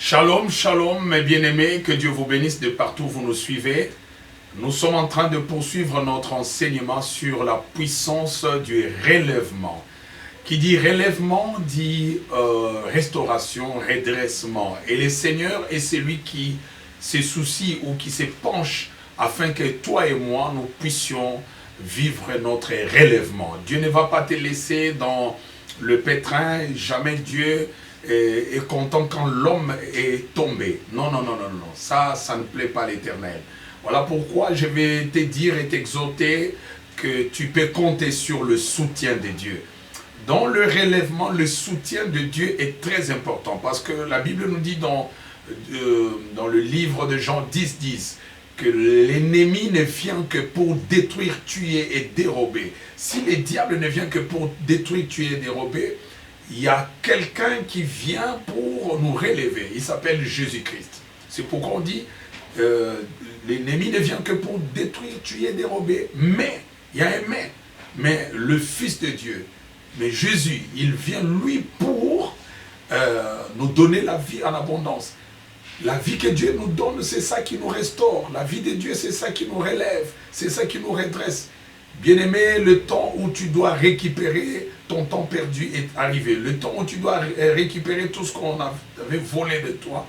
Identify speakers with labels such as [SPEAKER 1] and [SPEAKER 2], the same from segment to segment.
[SPEAKER 1] Shalom, shalom, mes bien-aimés, que Dieu vous bénisse de partout où vous nous suivez. Nous sommes en train de poursuivre notre enseignement sur la puissance du relèvement. Qui dit relèvement dit restauration, redressement. Et le Seigneur est celui qui se soucie ou qui se penche afin que toi et moi, nous puissions vivre notre relèvement. Dieu ne va pas te laisser dans le pétrin, jamais Dieu est content quand l'homme est tombé. Non, non, non, non, non. Ça ne plaît pas à l'Éternel. Voilà pourquoi je vais te dire et t'exhorter que tu peux compter sur le soutien de Dieu. Dans le relèvement, le soutien de Dieu est très important parce que la Bible nous dit dans le livre de Jean 10, 10 que l'ennemi ne vient que pour détruire, tuer et dérober. Si le diable ne vient que pour détruire, tuer et dérober, il y a quelqu'un qui vient pour nous relever. Il s'appelle Jésus-Christ. C'est pourquoi on dit l'ennemi ne vient que pour détruire, tuer et dérober. Mais, il y a un mais le Fils de Dieu, mais Jésus, il vient lui pour nous donner la vie en abondance. La vie que Dieu nous donne, c'est ça qui nous restaure. La vie de Dieu, c'est ça qui nous relève. C'est ça qui nous redresse. Bien-aimé, le temps où tu dois récupérer ton temps perdu est arrivé. Le temps où tu dois récupérer tout ce qu'on avait volé de toi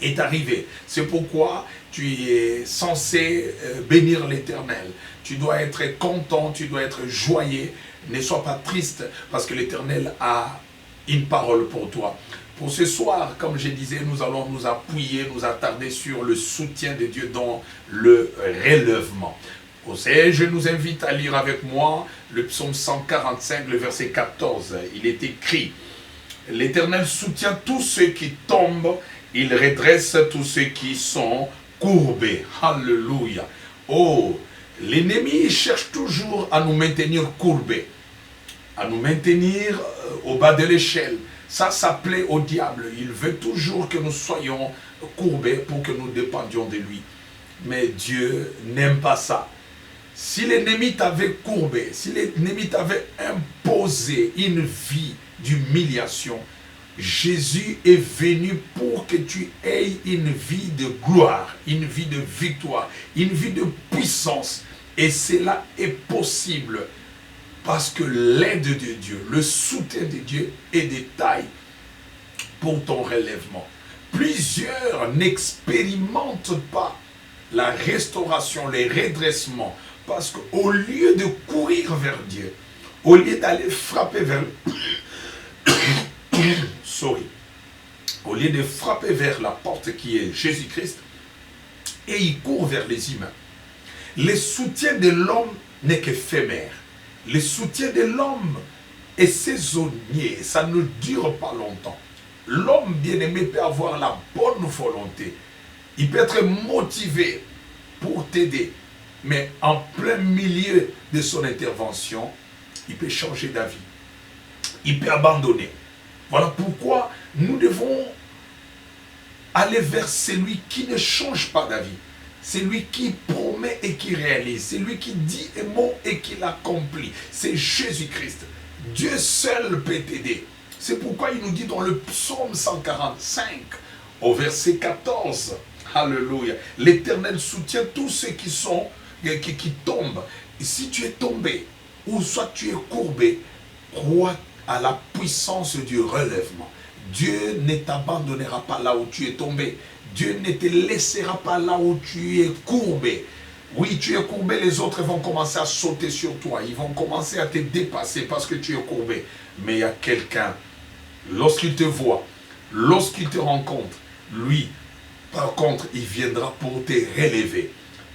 [SPEAKER 1] est arrivé. C'est pourquoi tu es censé bénir l'Éternel. Tu dois être content, tu dois être joyeux. Ne sois pas triste parce que l'Éternel a une parole pour toi. Pour ce soir, comme je disais, nous allons nous appuyer, nous attarder sur le soutien de Dieu dans le relèvement. Je nous invite à lire avec moi le psaume 145, le verset 14. Il est écrit: l'Éternel soutient tous ceux qui tombent, il redresse tous ceux qui sont courbés. Alléluia. Oh, l'ennemi cherche toujours à nous maintenir courbés, à nous maintenir au bas de l'échelle. Ça plaît au diable. Il veut toujours que nous soyons courbés pour que nous dépendions de lui. Mais Dieu n'aime pas ça. Si l'ennemi t'avait courbé, si l'ennemi t'avait imposé une vie d'humiliation, Jésus est venu pour que tu aies une vie de gloire, une vie de victoire, une vie de puissance. Et cela est possible parce que l'aide de Dieu, le soutien de Dieu est de taille pour ton relèvement. Plusieurs n'expérimentent pas la restauration, les redressements, parce qu'au lieu de courir vers Dieu, au lieu d'aller frapper vers au lieu de frapper vers la porte qui est Jésus-Christ, et ils courent vers les humains. Le soutien de l'homme n'est qu'éphémère. Le soutien de l'homme est saisonnier, ça ne dure pas longtemps. L'homme bien-aimé peut avoir la bonne volonté, il peut être motivé pour t'aider, mais en plein milieu de son intervention, il peut changer d'avis, il peut abandonner. Voilà pourquoi nous devons aller vers celui qui ne change pas d'avis. C'est lui qui promet et qui réalise. C'est lui qui dit un mot et qui l'accomplit. C'est Jésus-Christ. Dieu seul peut t'aider. C'est pourquoi il nous dit dans le psaume 145, au verset 14, Alléluia, l'Éternel soutient tous ceux qui tombent. Et si tu es tombé, ou soit tu es courbé, crois à la puissance du relèvement. Dieu ne t'abandonnera pas là où tu es tombé. Dieu ne te laissera pas là où tu es courbé. Oui, tu es courbé, les autres vont commencer à sauter sur toi. Ils vont commencer à te dépasser parce que tu es courbé. Mais il y a quelqu'un, lorsqu'il te voit, lorsqu'il te rencontre, lui, par contre, il viendra pour te relever.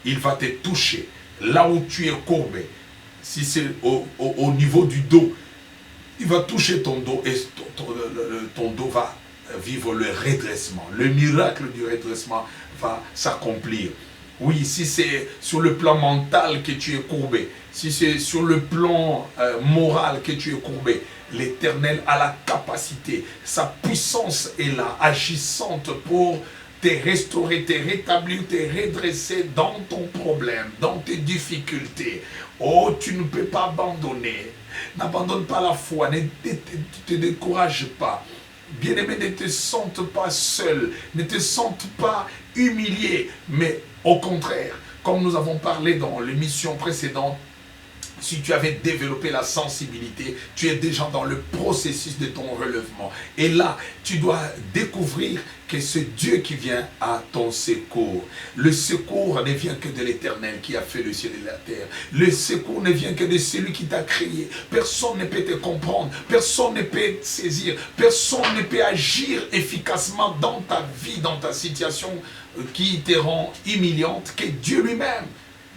[SPEAKER 1] Il va te toucher là où tu es courbé. Si c'est au niveau du dos, il va toucher ton dos et ton dos va vivre le redressement. Le miracle du redressement va s'accomplir. Oui, si c'est sur le plan mental que tu es courbé, si c'est sur le plan moral que tu es courbé, l'Éternel a la capacité, sa puissance est là, agissante pour te restaurer, te rétablir, te redresser dans ton problème, dans tes difficultés. Oh, tu ne peux pas abandonner. N'abandonne pas la foi, ne te décourage pas. Bien-aimé, ne te sente pas seul, ne te sente pas humilié, mais au contraire, comme nous avons parlé dans l'émission précédente, si tu avais développé la sensibilité, tu es déjà dans le processus de ton relèvement. Et là, tu dois découvrir que c'est Dieu qui vient à ton secours. Le secours ne vient que de l'Éternel qui a fait le ciel et la terre. Le secours ne vient que de celui qui t'a créé. Personne ne peut te comprendre, personne ne peut te saisir, personne ne peut agir efficacement dans ta vie, dans ta situation qui te rend humiliante, que Dieu lui-même.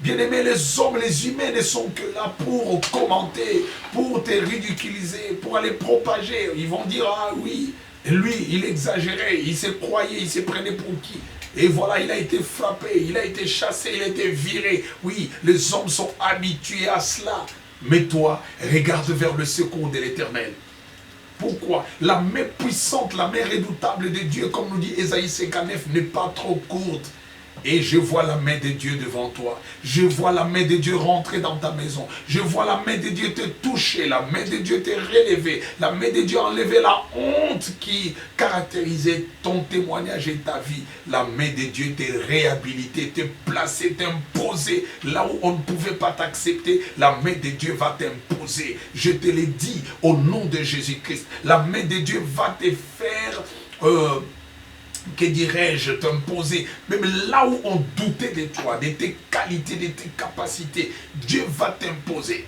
[SPEAKER 1] Bien-aimés, les hommes, les humains ne sont que là pour commenter, pour te ridiculiser, pour aller propager. Ils vont dire, ah oui, lui, il exagérait, il se croyait, il se prenait pour qui? Et voilà, il a été frappé, il a été chassé, il a été viré. Oui, les hommes sont habitués à cela. Mais toi, regarde vers le secours de l'Éternel. Pourquoi? La main puissante, la main redoutable de Dieu, comme nous dit Ésaïe 59, n'est pas trop courte. Et je vois la main de Dieu devant toi. Je vois la main de Dieu rentrer dans ta maison. Je vois la main de Dieu te toucher. La main de Dieu te relever. La main de Dieu enlever la honte qui caractérisait ton témoignage et ta vie. La main de Dieu te réhabiliter, te placer, t'imposer là où on ne pouvait pas t'accepter. La main de Dieu va t'imposer. Je te l'ai dit au nom de Jésus-Christ. La main de Dieu va te faire... que dirais-je, t'imposer, même là où on doutait de toi, de tes qualités, de tes capacités, Dieu va t'imposer.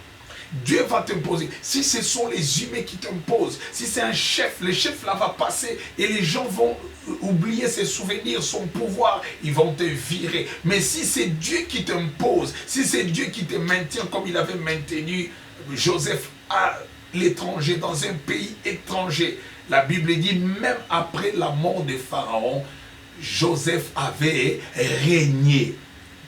[SPEAKER 1] Dieu va t'imposer. Si ce sont les humains qui t'imposent, si c'est un chef, le chef là va passer et les gens vont oublier ses souvenirs, son pouvoir, ils vont te virer. Mais si c'est Dieu qui t'impose, si c'est Dieu qui te maintient comme il avait maintenu Joseph à l'étranger, dans un pays étranger, la Bible dit, même après la mort de Pharaon, Joseph avait régné.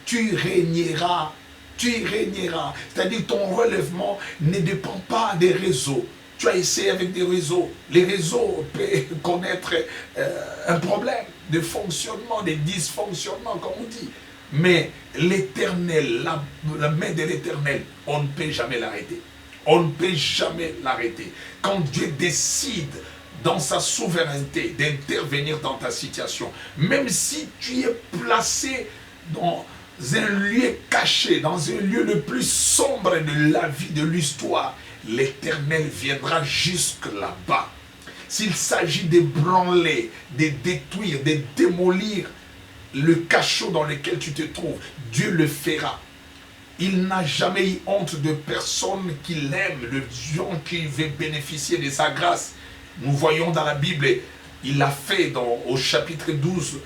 [SPEAKER 1] Tu régneras, tu régneras. C'est-à-dire ton relèvement ne dépend pas des réseaux. Tu as essayé avec des réseaux. Les réseaux peuvent connaître un problème de fonctionnement, de dysfonctionnement, comme on dit. Mais l'Éternel, la main de l'Éternel, on ne peut jamais l'arrêter. On ne peut jamais l'arrêter. Quand Dieu décide dans sa souveraineté d'intervenir dans ta situation, même si tu es placé dans un lieu caché, dans un lieu le plus sombre de la vie, de l'histoire, l'Éternel viendra jusque là-bas. S'il s'agit d'ébranler, de détruire, de démolir le cachot dans lequel tu te trouves, Dieu le fera. Il n'a jamais eu honte de personne qu'il aime, de gens qui veulent bénéficier de sa grâce. Nous voyons dans la Bible, il l'a fait au chapitre 12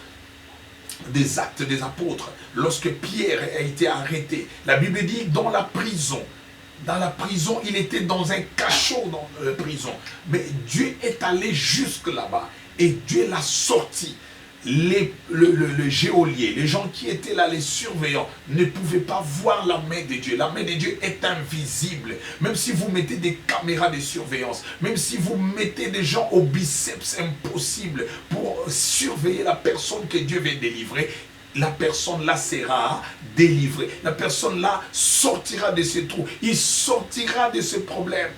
[SPEAKER 1] des Actes des Apôtres, lorsque Pierre a été arrêté. La Bible dit dans la prison, il était dans un cachot dans la prison. Mais Dieu est allé jusque là-bas et Dieu l'a sorti. Le geôlier, les gens qui étaient là, les surveillants, ne pouvaient pas voir la main de Dieu. La main de Dieu est invisible. Même si vous mettez des caméras de surveillance, même si vous mettez des gens au biceps impossible pour surveiller la personne que Dieu veut délivrer, la personne là sera délivrée. La personne là sortira de ce trou. Il sortira de ce problème.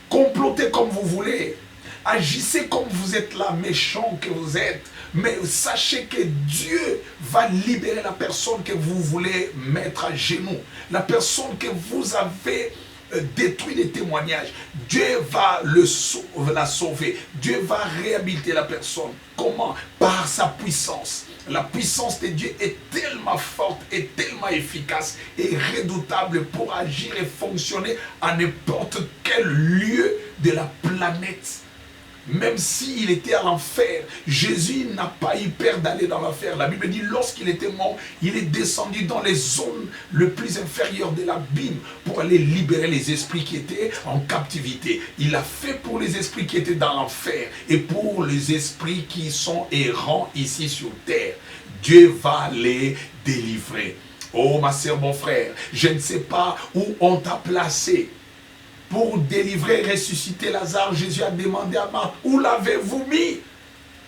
[SPEAKER 1] Complotez comme vous voulez. Agissez comme vous êtes là, méchant que vous êtes. Mais sachez que Dieu va libérer la personne que vous voulez mettre à genoux. La personne que vous avez détruit les témoignages. Dieu va la sauver. Dieu va réhabiliter la personne. Comment? Par sa puissance. La puissance de Dieu est tellement forte et tellement efficace et redoutable pour agir et fonctionner à n'importe quel lieu de la planète. Même s'il était à l'enfer, Jésus n'a pas eu peur d'aller dans l'enfer. La Bible dit, lorsqu'il était mort, il est descendu dans les zones les plus inférieures de l'abîme pour aller libérer les esprits qui étaient en captivité. Il a fait pour les esprits qui étaient dans l'enfer et pour les esprits qui sont errants ici sur terre. Dieu va les délivrer. Oh ma sœur, mon frère, je ne sais pas où on t'a placé. Pour délivrer et ressusciter Lazare, Jésus a demandé à Marthe, où l'avez-vous mis?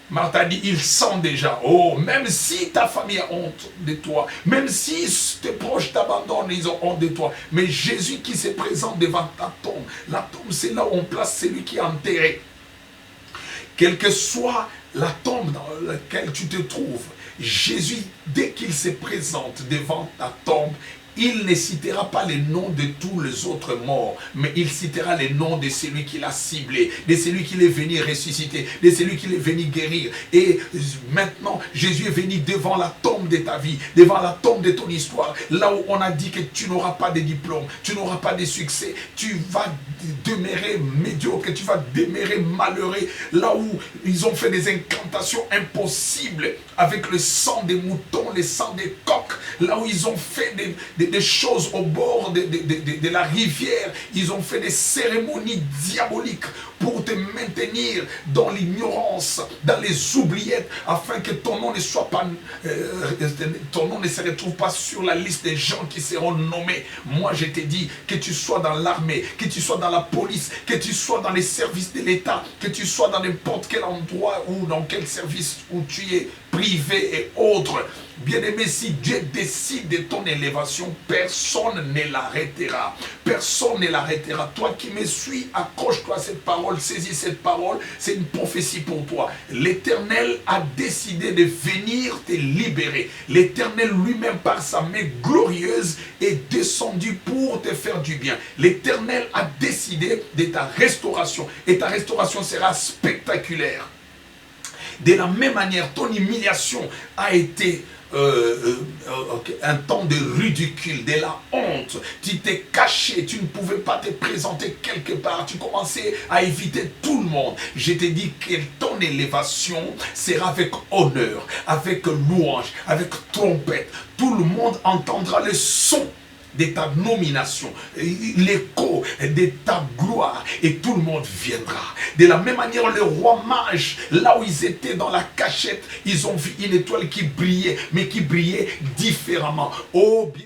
[SPEAKER 1] Marthe a dit, il sent déjà. Oh, même si ta famille a honte de toi, même si tes proches t'abandonnent, ils ont honte de toi. Mais Jésus qui se présente devant ta tombe, la tombe c'est là où on place celui qui est enterré. quelle que soit la tombe dans laquelle tu te trouves, Jésus, dès qu'il se présente devant ta tombe, il ne citera pas les noms de tous les autres morts, mais il citera les noms de celui qui l'a ciblé, de celui qui est venu ressusciter, de celui qui est venu guérir. Et maintenant, Jésus est venu devant la tombe de ta vie, devant la tombe de ton histoire, là où on a dit que tu n'auras pas de diplôme, tu n'auras pas de succès, tu vas demeurer médiocre, tu vas demeurer malheureux, là où ils ont fait des incantations impossibles avec le sang des moutons, le sang des coqs, là où ils ont fait des choses au bord de la rivière, ils ont fait des cérémonies diaboliques pour te maintenir dans l'ignorance, dans les oubliettes, afin que ton nom ne soit pas, ton nom ne se retrouve pas sur la liste des gens qui seront nommés. Moi, je te dis que tu sois dans l'armée, que tu sois dans la police, que tu sois dans les services de l'État, que tu sois dans n'importe quel endroit ou dans quel service où tu es privé et autres. Bien-aimé, si Dieu décide de ton élévation, personne ne l'arrêtera. Personne ne l'arrêtera. Toi qui me suis, accroche-toi à cette parole, saisis cette parole. C'est une prophétie pour toi. L'Éternel a décidé de venir te libérer. L'Éternel lui-même, par sa main glorieuse, est descendu pour te faire du bien. L'Éternel a décidé de ta restauration. Et ta restauration sera spectaculaire. De la même manière, ton humiliation a été un temps de ridicule, de la honte. Tu t'es caché, tu ne pouvais pas te présenter quelque part, tu commençais à éviter tout le monde. Je te dis que ton élévation sera avec honneur, avec louange, avec trompette. Tout le monde entendra le son de ta nomination, l'écho de ta gloire, et tout le monde viendra. De la même manière, les rois mages, là où ils étaient dans la cachette, ils ont vu une étoile qui brillait, mais qui brillait différemment. Oh, bien